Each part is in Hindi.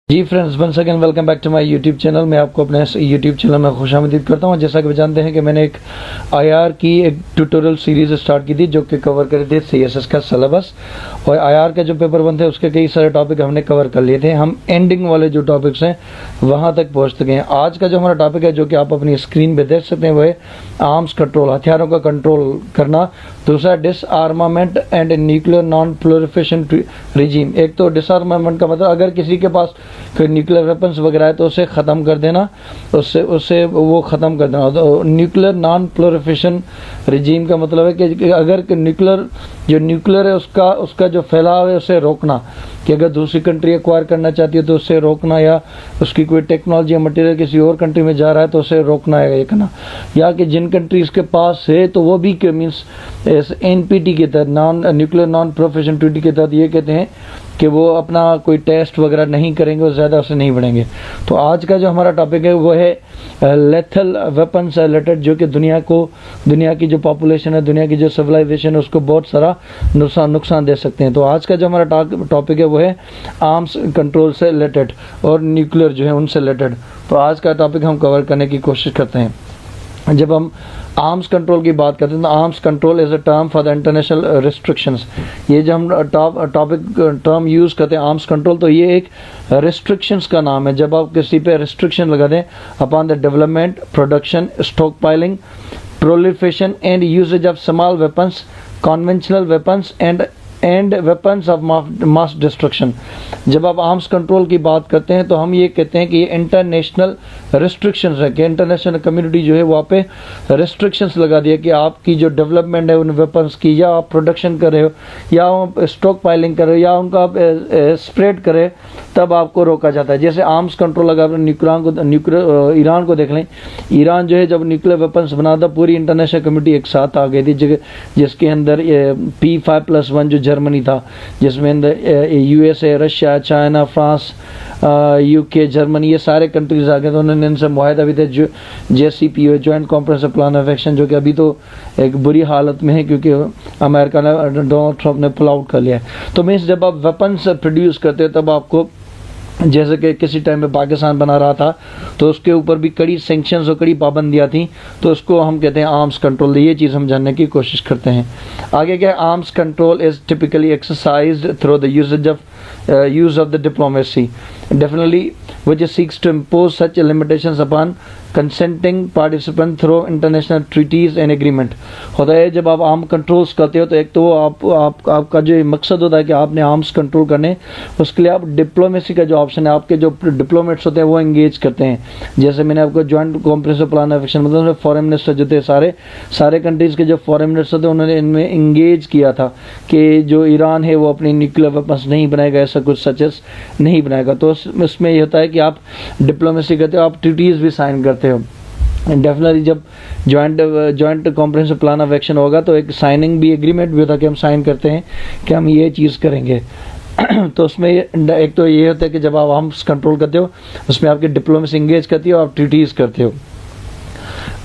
Ji friends, once again welcome back to my YouTube channel. मैं आपको अपने यूट्यूब चैनल में खुशामदीद करता हूं। जैसा कि आप जानते हैं कि मैंने एक आईआर की एक ट्यूटोरियल सीरीज़ स्टार्ट की थी जो कि कवर कर थी सीएसएस का सिलेबस, और आईआर का जो पेपर वन थे उसके कई सारे टॉपिक हमने कवर कर लिए थे। हम एंडिंग वाले जो टॉपिक्स हैं वहाँ तक पहुँच चुके हैं। आज का जो हमारा टॉपिक है, जो कि आप अपनी स्क्रीन पर देख सकते हैं, वो है आर्म्स कंट्रोल, हथियारों का कंट्रोल करना। दूसरा डिसआर्मामेंट and nuclear non proliferation regime. एक तो डिसआर्मामेंट का मतलब अगर किसी के पास कोई न्यूक्लियर वेपन्स वगैरह है तो उसे ख़त्म कर देना, उससे वो ख़त्म कर देना। तो न्यूक्लियर नॉन प्रोलिफरेशन रिजीम का मतलब है कि अगर न्यूक्लियर है उसका जो फैलाव है उसे रोकना, कि अगर दूसरी कंट्री एक्वायर करना चाहती है तो उससे रोकना, या उसकी कोई टेक्नोलॉजी या मटेरियल किसी और कंट्री में जा रहा है तो उसे रोकना है करना। या कि जिन कंट्रीज़ के पास है तो वो भी मीन्स एनपीटी के तहत, न्यूक्लियर नॉन प्रोलिफरेशन ट्रीटी के तहत ये कहते हैं कि वो अपना कोई टेस्ट वगैरह नहीं करेंगे और ज़्यादा उससे नहीं बढ़ेंगे। तो आज का जो हमारा टॉपिक है वो है लेथल वेपन्स रिलेटेड, जो कि दुनिया की जो पॉपुलेशन है, दुनिया की जो सिविलाइजेशन है, उसको बहुत सारा नुकसान दे सकते हैं। तो आज का जो हमारा टॉपिक है वो है आर्म्स कंट्रोल से रिलेटेड और न्यूक्लियर जो है उनसे रिलेटेड। तो आज का टॉपिक हम कवर करने की कोशिश करते हैं। जब हम आर्म्स कंट्रोल की बात करते हैं तो arms control is a term for the international restrictions. ये जो हम टर्म यूज़ करते हैं आर्म्स कंट्रोल, तो ये एक रिस्ट्रिक्शंस का नाम है। जब आप किसी पे रिस्ट्रिक्शन लगा दें upon the development, production, stockpiling, proliferation and usages of small weapons, conventional weapons and weapons of mass destruction. जब आप आर्म्स कंट्रोल की बात करते हैं तो हम ये कहते हैं कि ये इंटरनेशनल रिस्ट्रिक्शंस है, कि इंटरनेशनल कम्युनिटी जो है वहाँ पे रिस्ट्रिक्शंस लगा दिया कि आपकी जो डेवलपमेंट है उन वेपन्स की, या आप प्रोडक्शन कर रहे हो, या आप स्टॉक पाइलिंग कर रहे हो, या उनका आप स्प्रेड करें, तब आपको रोका जाता है। जैसे आर्म्स कंट्रोल अगर ईरान को देख लें, ईरान जो है जब न्यूक्लियर वेपन्स बना था पूरी इंटरनेशनल कम्युनिटी एक साथ आ गई थी, जिसके अंदर P5+1 जो जर्मनी था, जिसमें अंदर USA, Russia, China, France, UK, Germany, ये सारे कंट्रीज आ गए। तो उन्होंने इनसे मुआहदा भी थे JCPOA, joint comprehensive plan of action, जो कि अभी तो एक बुरी हालत में है क्योंकि अमेरिका ने, डोनाल्ड ट्रंप ने पुल आउट कर लिया है। तो मीन्स जब आप वेपन्स प्रोड्यूस करते हो तब आपको, जैसे कि किसी टाइम में पाकिस्तान बना रहा था तो उसके ऊपर भी कड़ी सैंक्शंस और कड़ी पाबंदियाँ थी, तो उसको हम कहते हैं आर्म्स कंट्रोल। ये चीज़ हम जानने की कोशिश करते हैं। आगे क्या है, arms control is typically exercised through the use of the diplomacy definitely which seeks to impose such limitations upon consenting participant through international treaties and agreement। होता है जब आप आर्म कंट्रोल्स करते हो तो एक तो आपका जो मकसद होता है कि आपने आर्म्स कंट्रोल करने, उसके लिए आप डिप्लोमेसी का जो ऑप्शन है, आपके जो डिप्लोमेट्स होते हैं वो एंगेज करते हैं। जैसे मैंने आपको joint comprehensive plan of action, मतलब फॉरेन मिनिस्टर जो थे, सारे कंट्रीज़ के जो फॉरेन मिनिस्टर थे उन्होंने इनमें एंगेज किया था कि जो ईरान है वो अपनी न्यूक्लियर वेपन्स नहीं बनाएगा, ऐसा कुछ सचेस नहीं बनाएगा। तो इसमें ये होता है कि आप डिप्लोमेसी करते हो, आप ट्रीटीज़ भी साइन करते हो। डेफिनेटली जब joint comprehensive plan of action होगा तो एक साइनिंग भी, एग्रीमेंट भी होता है कि हम साइन करते हैं कि हम ये चीज़ करेंगे। तो उसमें एक तो ये होता है कि जब आप आर्म्स कंट्रोल करते हो उसमें आपकी डिप्लोमेसी एंगेज करती हो, आप ट्रीटीज़ करते हो।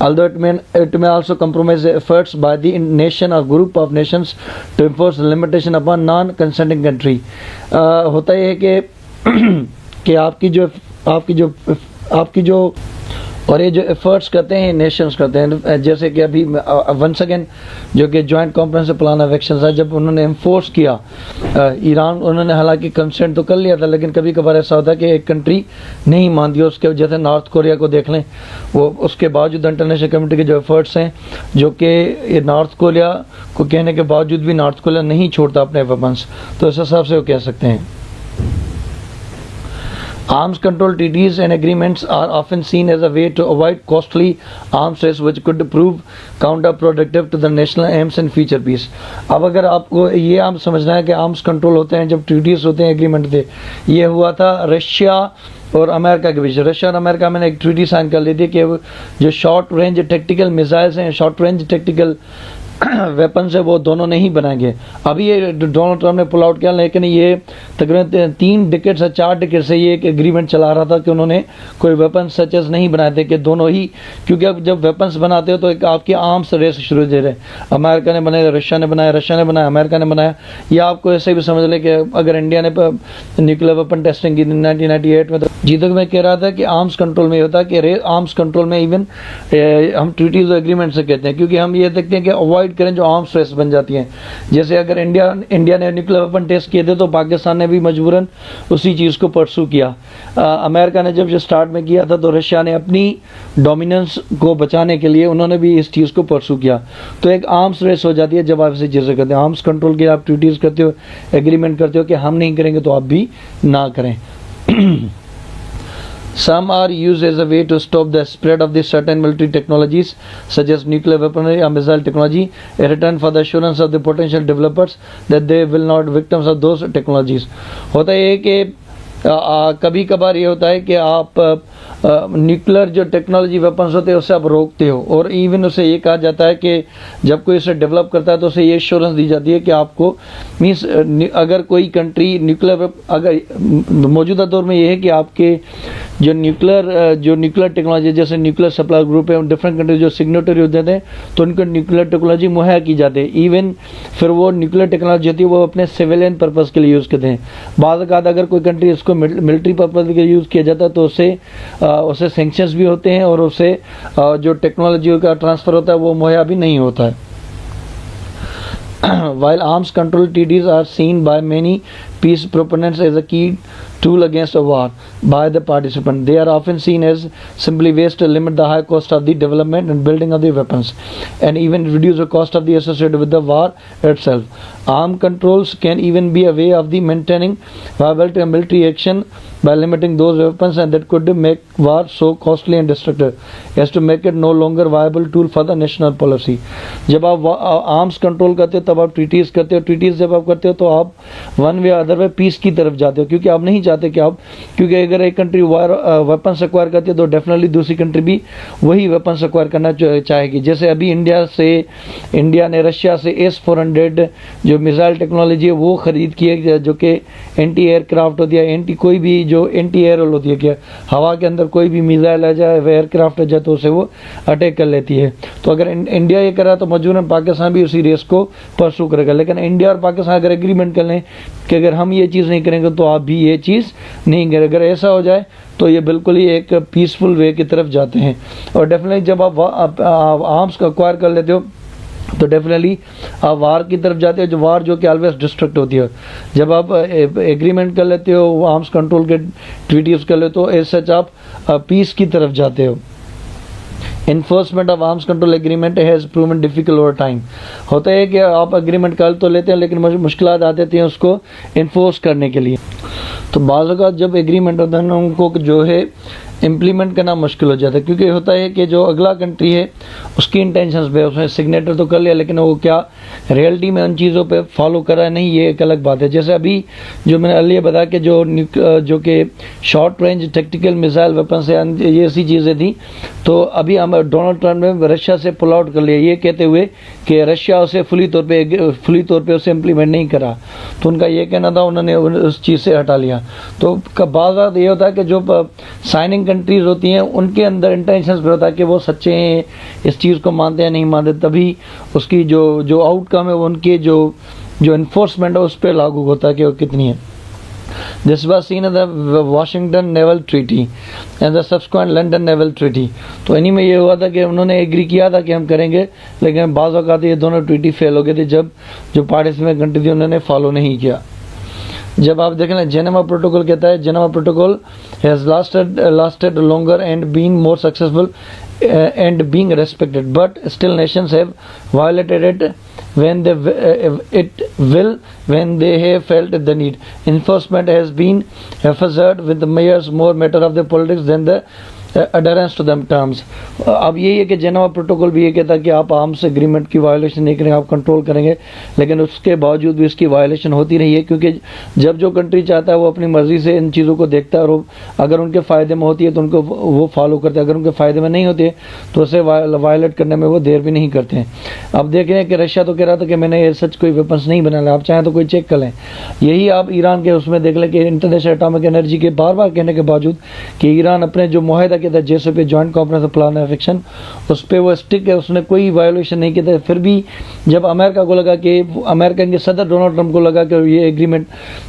Although it may also compromise efforts by the nation or group of nations to impose limitation upon non-consenting country। होता ये है कि आपकी जो और ये जो एफर्ट्स करते हैं नेशंस करते हैं, जैसे कि अभी वंस अगेन जो कि joint comprehensive plan of action है, जब उन्होंने एनफोर्स किया ईरान, उन्होंने हालांकि कंसेंट तो कर लिया था, लेकिन कभी कभार ऐसा होता है कि एक कंट्री नहीं मानती है। उसके जैसे नॉर्थ कोरिया को देख लें, वो उसके बावजूद इंटरनेशनल कम्युनिटी के जो एफर्ट्स हैं, जो कि नॉर्थ कोरिया को कहने के बावजूद भी नॉर्थ कोरिया नहीं छोड़ता अपने वेपन्स, तो इस हिसाब से वो कह सकते हैं। Arms control treaties and agreements are often seen as a way to avoid costly arms race which could prove counterproductive to the national aims and future peace। अब अगर आपको ये आम समझना है कि आर्म्स कंट्रोल होते हैं जब ट्रीटीज होते हैं, एग्रीमेंट थे, ये हुआ था रशिया और अमेरिका के बीच। रशिया और अमेरिका में एक ट्रीटी साइन कर ली थी कि जो शॉर्ट रेंज टेक्टिकल मिसाइल्स हैं, शॉर्ट रेंज टेक्टिकल वेपन से वो दोनों नहीं बनाएंगे। अभी ये डोनाल्ड ट्रंप ने पुल आउट किया, लेकिन ये तकरीबन 3 डिकेड से 4 डिकेड से ये एक एग्रीमेंट चला रहा था कि उन्होंने कोई वेपन सचेस नहीं बनाए थे, कि दोनों ही, क्योंकि अब जब वेपन्स बनाते हो तो एक आपकी आर्म्स रेस शुरू हो रहे, अमेरिका ने बनाया, रशिया ने बनाया, अमेरिका ने बनाया। या आपको ऐसे भी समझ लें कि अगर इंडिया ने न्यूक्लियर वेपन टेस्टिंग की 1998 में, तो जी तक मैं कह रहा था कि आर्म्स कंट्रोल में होता है कि आर्म्स कंट्रोल में इवन हम ट्रीटीज और एग्रीमेंट से कहते हैं, क्योंकि हम ये देखते हैं कि अवॉइड करें जो आर्म्स रेस बन जाती हैं। जैसे अगर इंडिया ने न्यूक्लियर वेपन टेस्ट किए थे तो पाकिस्तान ने भी मजबूरन उसी चीज़ को परसू किया। अमेरिका ने जब स्टार्ट में किया था तो रशिया ने अपनी डोमिनेंस को बचाने के लिए उन्होंने भी इस चीज़ को परसू किया। तो एक आर्म्स रेस हो जाती है जब आप इसे चीज़ें करते हैं। आर्म्स कंट्रोल के आप ट्रीटीज करते हो, एग्रीमेंट करते हो कि हम नहीं करेंगे तो आप भी ना करें। Some are used as a way to stop the spread of the certain military technologies such as nuclear weaponry or missile technology in return for the assurance of the potential developers that they will not victims of those technologies। होता है कि कभी कभार ये होता है कि आप न्यूक्लियर जो टेक्नोलॉजी वेपन्स होते हैं उससे आप रोकते हो, और इवन उसे ये कहा जाता है कि जब कोई इसे डेवलप करता है तो उसे ये एश्योरेंस दी जाती है कि आपको मीन्स अगर कोई कंट्री न्यूक्लियर, अगर मौजूदा दौर में ये है कि आपके जो न्यूक्लियर टेक्नोलॉजी जैसे न्यूक्लियर सप्लाई ग्रुप है, डिफरेंट कंट्री जो सिग्नेटरी हो जाते हैं तो उनको न्यूक्लियर टेक्नोलॉजी मुहैया की जाती है। इवन फिर वो न्यूक्लियर टेक्नोलॉजी होती है वो अपने सिविलियन पर्पज़ के लिए यूज़ करते हैं। बाद अगर कोई कंट्री इसको मिलिट्री पर्पज़ के लिए यूज़ किया जाता है तो उसे सैंक्शंस भी होते हैं और उसे जो टेक्नोलॉजी का ट्रांसफ़र होता है वो मुहैया भी नहीं होता है। While arms control treaties are seen by many peace proponents as a key tool against a war by the participant, they are often seen as simply ways to limit the high cost of the development and building of the weapons and even reduce the cost of the associated with the war itself. Arm controls can even be a way of the maintaining viability of military action by limiting those weapons and that could make war so costly and destructive as to make it no longer viable tool for the national policy। जब आप आर्म्स कंट्रोल करते हो तब आप ट्रीटीज करते हो, ट्रीटीज जब आप करते हो तो आप one way other way peace की तरफ जाते हो, क्योंकि आप नहीं चाहते कि आप, क्योंकि अगर एक कंट्री वेपन्स एक्वायर करती है तो डेफिनेटली दूसरी कंट्री भी वही वेपन्स एक्वायर करना चाहेगी। जैसे अभी इंडिया ने रशिया से S-400 जो मिसाइल टेक्नोलॉजी है वो खरीद की है, जो कि एंटी एयरक्राफ्ट होती है, एंटी कोई भी जो एंटी एयर होती है कि हवा के अंदर कोई भी मिसाइल आ जाए, एयरक्राफ्ट आ जाए तो उसे वो अटैक कर लेती है। तो अगर इंडिया ये करा तो मजबूरन पाकिस्तान भी उसी रेस को परसू करेगा। लेकिन इंडिया और पाकिस्तान अगर एग्रीमेंट कर लें कि अगर हम ये चीज़ नहीं करेंगे तो आप भी ये चीज़ नहीं करें, अगर ऐसा हो जाए तो ये बिल्कुल ही एक पीसफुल वे की तरफ जाते हैं। और डेफिनेटली जब आप आर्म्स को एक्वायर कर लेते हो तो डेफिनेटली आप वार की तरफ जाते हो, जो वार जो कि ऑलवेज डिस्ट्रक्ट होती है। जब आप एग्रीमेंट कर लेते हो, आर्म्स कंट्रोल के ट्रीटीज कर लेते हो, ऐसे सच आप पीस की तरफ जाते हो। Enforcement of arms control agreement has proven difficult over time. होता है कि आप एग्रीमेंट कर तो लेते हैं लेकिन मुश्किलात आ जाती हैं उसको इन्फोर्स करने के लिए। तो बाज़ औक़ात जब एग्रीमेंट होता है ना उनको जो है इम्प्लीमेंट करना मुश्किल हो जाता है, क्योंकि होता है कि जो अगला कंट्री है उसकी इंटेंशंस पे उसने सिग्नेचर तो कर लिया लेकिन वो क्या रियलिटी में उन चीज़ों पे फॉलो कर रहा है नहीं, ये एक अलग बात है। जैसे अभी जो मैंने अलिए बताया कि जो कि short range tactical missile weapons है, ये ऐसी चीज़ें थी। तो अभी हम डोनाल्ड ट्रंप ने रशिया से पुल आउट कर लिया ये कहते हुए कि रशिया उसे फुली तौर पे उसे इम्प्लीमेंट नहीं करा, तो उनका ये कहना था उन्होंने उस चीज़ से हटा लिया। तो बात ये होता है कि जो साइनिंग कंट्रीज होती हैं उनके अंदर इंटेंशंस पे होता है कि वो सच्चे हैं, इस चीज़ को मानते हैं नहीं मानते, तभी उसकी जो आउटकम है वो उनके जो इन्फोर्समेंट है उस पर लागू होता है कि वो कितनी है। This was seen in the Washington Naval Treaty and the subsequent London Naval Treaty। तो इन्हीं में ये हुआ था कि उन्होंने एग्री किया था कि हम करेंगे, लेकिन बाज़ औक़ात ये दोनों ट्रीटी फेल हो गए थे जब जो पार्टिसिपेंट कंट्री थी उन्होंने फॉलो नहीं किया। जब आप देखें ना जेनेवा प्रोटोकॉल कहता है Geneva protocol has lasted longer and been more successful and being respected, but still nations have violated it when they have felt the need. Enforcement has been emphasized with the mayors more matter of the politics than the adherence to them terms. अब यही है कि जेनेवा प्रोटोकॉल भी ये कहता है कि आप आर्म्स एग्रीमेंट की वायलेशन नहीं करेंगे, आप कंट्रोल करेंगे, लेकिन उसके बावजूद भी इसकी वायलेशन होती रही है, क्योंकि जब जो कंट्री चाहता है वो अपनी मर्जी से इन चीज़ों को देखता है, और अगर उनके फ़ायदे में होती है तो उनको वो फॉलो करते हैं, अगर उनके फ़ायदे में नहीं होती है तो उसे वायलेट करने में वो देर भी नहीं करते हैं। अब देख रहे हैं कि रशिया तो कह रहा था कि मैंने ये सच कोई वेपन्स नहीं बना लिया, आप चाहें तो कोई चेक कर लें। यही आप ईरान के उसमें देख लें कि इंटरनेशनल एटॉमिक एनर्जी के बार बार कहने के बावजूद कि ईरान अपने जो मुआहदा किया था JCPOA joint conference plan of action, उस पर वो स्टिक है, उसने कोई वायोलेशन नहीं किया था। फिर भी जब अमेरिका को लगा कि अमेरिकन के सदर डोनाल्ड ट्रंप को लगा कि ये एग्रीमेंट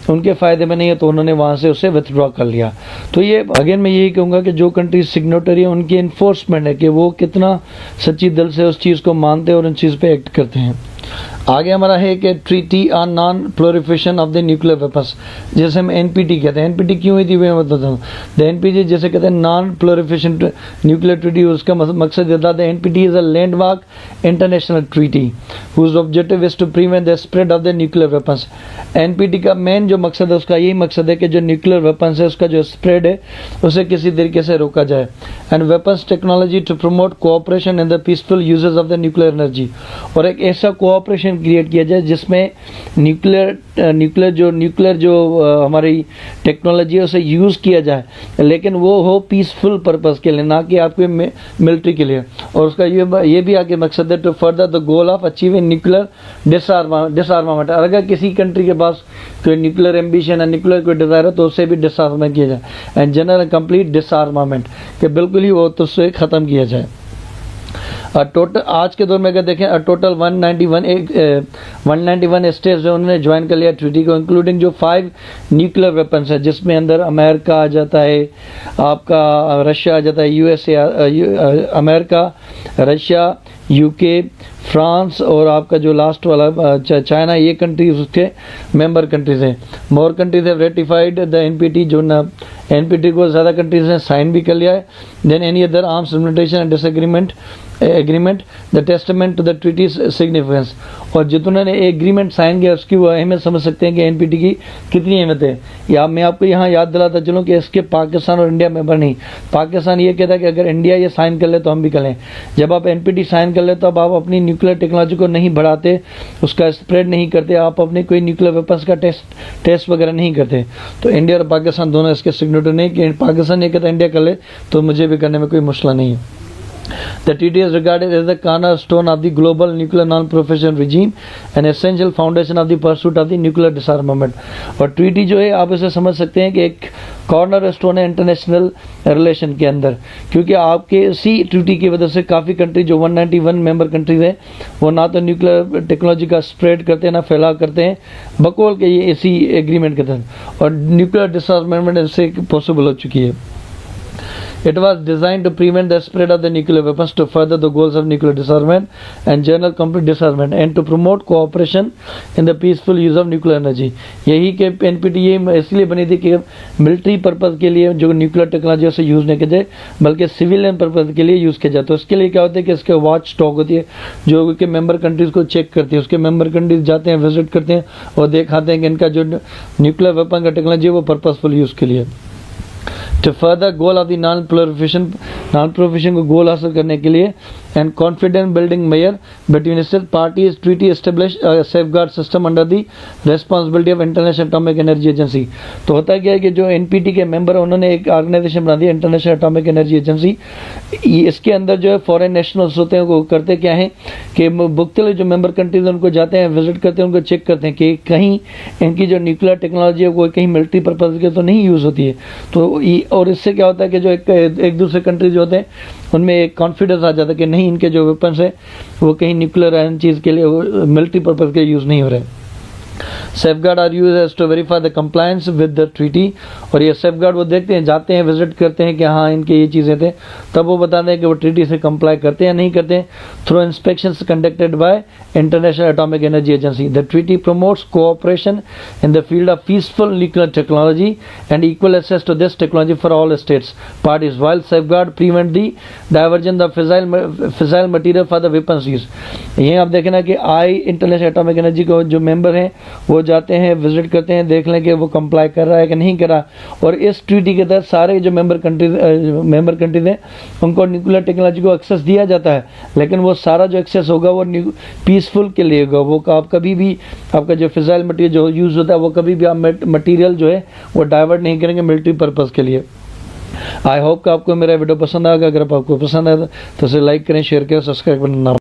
उनके फ़ायदे में नहीं है, तो उन्होंने वहाँ से उसे विथड्रॉ कर लिया। तो ये अगेन मैं यही कहूँगा कि जो कंट्री सिग्नेटरी है उनकी इन्फोर्समेंट है कि वो कितना सच्ची दिल से उस चीज़ को मानते हैं और उन चीज़ पे एक्ट करते हैं। आगे हमारा है कि treaty on non proliferation of the nuclear weapons, जैसे हम NPT कहते हैं। NPT क्यों हुई थी मैं बताता हूँ। द NPT जैसे कहते हैं नॉन प्रोलिफरेशन न्यूक्लियर ट्रीटी, उसका मकसद ये था the NPT is a landmark international treaty whose objective is to prevent the spread of the nuclear weapons. NPT का मेन जो मकसद है उसका यही मकसद है कि जो न्यूक्लियर वेपन्स है उसका जो स्प्रेड है उसे किसी तरीके से रोका जाए। And weapons technology to promote cooperation in the peaceful uses of the nuclear energy, और एक ऐसा कोऑपरेशन क्रिएट किया जाए जिसमें न्यूक्लियर जो हमारी टेक्नोलॉजी है उसे यूज़ किया जाए, लेकिन वो हो पीसफुल पर्पस के लिए, ना कि आपके मिलिट्री के लिए। और उसका ये भी आगे मकसद है to further the goal of achieving nuclear disarmament. अगर किसी कंट्री के पास कोई न्यूक्लियर एम्बिशन है, न्यूक्लियर कोई डिज़ायर है, तो उससे भी डिसआर्मामेंट किया जाए, एंड जनरल कंप्लीट डिसआर्मामेंट, कि बिल्कुल ही वो तो उससे ख़त्म किया जाए। टोटल आज के दौर में अगर देखें टोटल 191 स्टेट्स जो उन्होंने ज्वाइन कर लिया ट्रीटी को, इंक्लूडिंग जो 5 न्यूक्लियर वेपन्स है, जिसमें अंदर अमेरिका आ जाता है, आपका रशिया आ जाता है, USA America, Russia, UK, France और आपका जो लास्ट वाला चाइना, ये कंट्रीज उसके मेंबर कंट्रीज हैं। मोर countries have ratified the NPT, जो NPT को ज़्यादा कंट्रीज ने साइन भी कर लिया है। Than any other arms limitation and disagreement the testament to the treaty significance, और जितने ने एग्रीमेंट साइन किया उसकी वो अहमियत समझ सकते हैं कि NPT की कितनी अहमियत है। या मैं आपको यहाँ याद दिलाता चलूँ कि इसके पाकिस्तान और इंडिया मेंबर नहीं। पाकिस्तान ये कहता है कि अगर इंडिया ये साइन कर ले तो हम भी कर लें। जब आप NPT साइन कर ले तो अब आप अपनी न्यूक्लियर टेक्नोलॉजी को नहीं बढ़ाते, उसका स्प्रेड नहीं करते, आप अपने कोई न्यूक्लियर वेपन्स का टेस्ट वगैरह नहीं करते। तो इंडिया और पाकिस्तान दोनों इसके सिग्नेटरी नहीं, कि पाकिस्तान ये कहता है इंडिया कर ले तो मुझे भी करने में कोई मसला नहीं है। The treaty is regarded as the cornerstone of the global nuclear non-proliferation regime, an essential foundation of the pursuit of the nuclear disarmament। और ट्रीटी जो है आप इसे समझ सकते हैं कि एक कॉर्नर स्टोन है इंटरनेशनल रिलेशन के अंदर, क्योंकि आपके इसी ट्रीटी की वजह से काफ़ी कंट्री जो 191 मेंबर कंट्रीज हैं वो ना तो न्यूक्लियर टेक्नोलॉजी का स्प्रेड करते हैं ना फैलाव करते हैं, बकौल के ये इसी एग्रीमेंट के तहत, और न्यूक्लियर डिसआर्मामेंट इससे पॉसिबल हो चुकी है। It was designed to prevent the spread of the nuclear weapons, to further the goals of nuclear disarmament and general complete disarmament, and to promote cooperation in the peaceful use of nuclear energy। यही के NPT ये इसलिए बनी थी कि मिलिट्री पर्पज़ के लिए जो न्यूक्लियर टेक्नोलॉजी से यूज़ नहीं किया जाए, बल्कि सिविलियन पर्पज़ के लिए यूज़ किया जाए। तो इसके लिए क्या होता है कि इसके वॉच स्टॉक होती है जो कि मेंबर कंट्रीज़ को चेक करती है, उसके मेंबर कंट्रीज जाते हैं, विजिट करते हैं और दिखाते हैं कि इनका जो न्यूक्लियर वेपन का टेक्नोलॉजी है वो पर्पजफुल यूज़ के लिए। To further goal of the non-proliferation को गोल हासिल करने के लिए and confidence building measure between state parties, treaty establish a safeguard system under the responsibility of International Atomic Energy Agency। तो होता क्या है कि जो NPT के मेंबर है उन्होंने एक ऑर्गेनाइजेशन बना दी इंटरनेशनल एटॉमिक एनर्जी एजेंसी। इसके अंदर जो है फॉरेन नेशनल्स होते हैं वो करते क्या है कि मुख्तलिफ जो मेंबर कंट्रीज उनको जाते हैं, विजिट करते हैं, उनको चेक करते हैं कि कहीं इनकी जो न्यूक्लियर टेक्नोलॉजी है वो कहीं मिलिट्री पर्पज़ के तो नहीं यूज़ होती है। तो और इससे क्या होता है कि जो एक दूसरे कंट्रीज होते हैं उनमें एक कॉन्फिडेंस आ जाता है कि नहीं इनके जो वेपन्स है वो कहीं न्यूक्लियर चीज़ के लिए मिलिट्री पर्पज़ के यूज़ नहीं हो रहे। Safeguard are use as to verify the compliance with the treaty, और ये सेफगार्ड वो देखते हैं, जाते हैं, विजिट करते हैं कि हाँ इनके ये चीज़ें थे, तब वो बताते हैं कि वो ट्रीटी से कंप्लाई करते हैं या नहीं करते हैं through inspections conducted by International Atomic Energy Agency. The treaty promotes cooperation in the field of peaceful nuclear technology and equal access to this technology for all states parties, while safeguard prevent the diversion of fissile material for the weapons use. यहीं आप देखें ना कि इंटरनेशनल एटॉमिक एनर्जी को जो मेंबर हैं वो जाते हैं, विजिट करते हैं, देख लें कि वो कंप्लाई कर रहा है कि नहीं कर रहा। और इस ट्रीटी के तहत सारे जो मेंबर कंट्रीज हैं उनको न्यूक्लियर टेक्नोलॉजी को एक्सेस दिया जाता है, लेकिन वो सारा जो एक्सेस होगा वो पीसफुल के लिए होगा। वो आप कभी भी आपका जो फिजाइल मटीरियल जो यूज़ होता है वो कभी भी आप मटीरियल जो है वो डाइवर्ट नहीं करेंगे मिलिट्री पर्पज़ के लिए। आई होप कि आपको मेरा वीडियो पसंद आएगा। अगर आपको पसंद आया तो उसे लाइक करें, शेयर करें, सब्सक्राइब करना ना